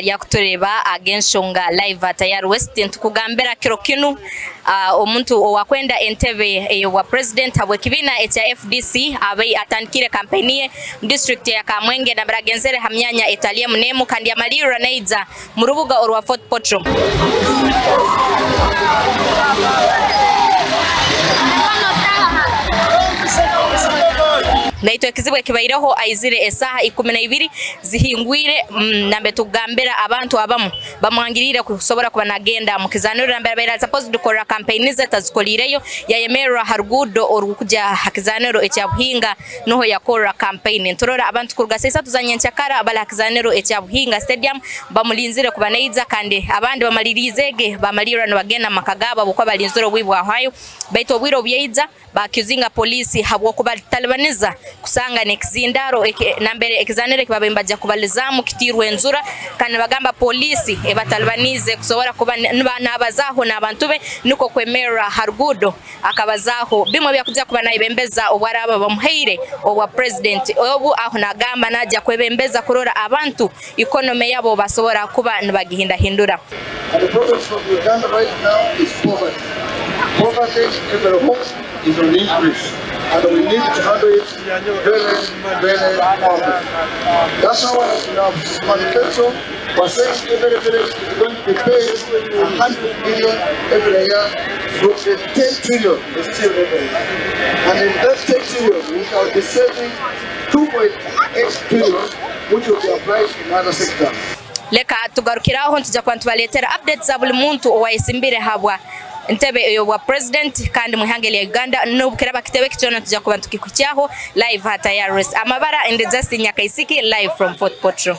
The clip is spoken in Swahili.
ya kutureba agenshonga live atayari West ntukugambira kiro kinu omuntu wakwenda entebe wa president habwe kibina etya FDC abai atankire kampeni district ya Kamwenge na Bragenzere hamyanya etalie munemu kandi amalira naiza mu rubuga orwa Fort Potro. Naitwa kizibwe kibairaho aizire esaha 12 zihingwire nambe tugambira abantu abamu bamwangirira kusobora kuba nagenda mu kizaniro nambere bera suppose dukora campaign zetazikoliriyo yayemera Aharubaju orukuja hakizaniro ekyabuhinga noho yakora campaign ntorora abantu kurugasa tuzanyencyakara abala hakizaniro ekyabuhinga stadium bamulinzire kuba naiza kandi abandi bamalirizege bamalira no bagena makagaba bukwa balinziro bwibwa hayo baito bwiro byiza bakizinga polisi habwo kuba talibaniza kusanga nekizindaro nambere ekizanire kibabembaja kubalizamu kitirwe enzura kandi bagamba polisi ebatalibanize kusobora kuba nabazaho nabantu be niko kwemera Aharubaju akabazaho bimwe byakuja kuba naibembeza obwaraba bamuheire obwa president obu aho nagamba najja kwebembeza kurora abantu economy yabo basobora kuba nibagihinda hindura. The problem from Uganda right now is poverty. Poverty is on increase, and we need to handle it very properly. That's how our manifesto was saying every village is going to be paid 100 million every year from the 10 trillion is still every year. And in that 10 trillion, we shall be saving 2.8 trillion, which will be applied in other sectors. Leka tugarukiraho ntujja kwantu baletera updates za buli muntu owayisimbire habwa ntebe wa president kandi muhangeli ya Uganda no bukiraba kitebe kichono tujja kuba tukikucyaho live atayari amabara and just Nyakaisiki live from Fort Potro.